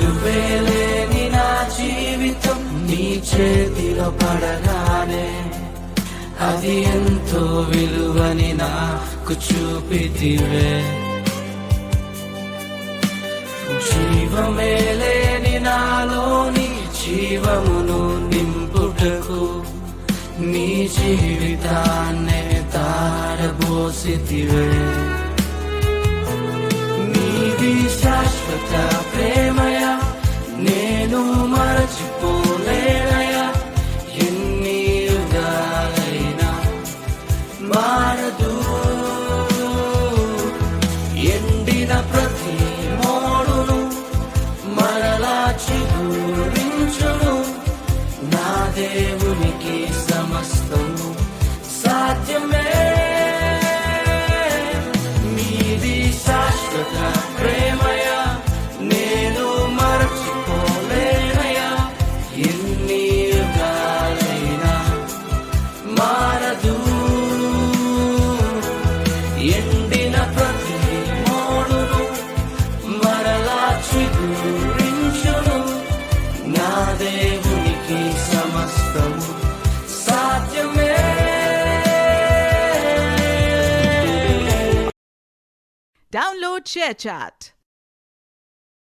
విలువేలేని నా జీవితం నీ చేతిలో పడగానే అది ఎంతో విలువని నాకు చూపితివే. జీవమే లేని నాలోని జీవమును నింపుటకు నీ జీవితాన్నే తారబోసితివే. నీది శాశ్వత ప్రేమయ నేను మరచిపోలేనయా. ఎన్ని యుగాలైనా మారదు. ఎండిన ప్రతి మోడును మరలా చిగురించును. నా దేవునికి సమస్తము సాధ్యమే. నీది శాశ్వత ప్రేమయ నేను మరచిపోలేనయా. ఎన్ని యుగాలైనా మారదు. ఎండిన ప్రతి మోడును మరలా చిగురించును. నా దేవునికి సమస్తము సాధ్యమే. Download ShareChat.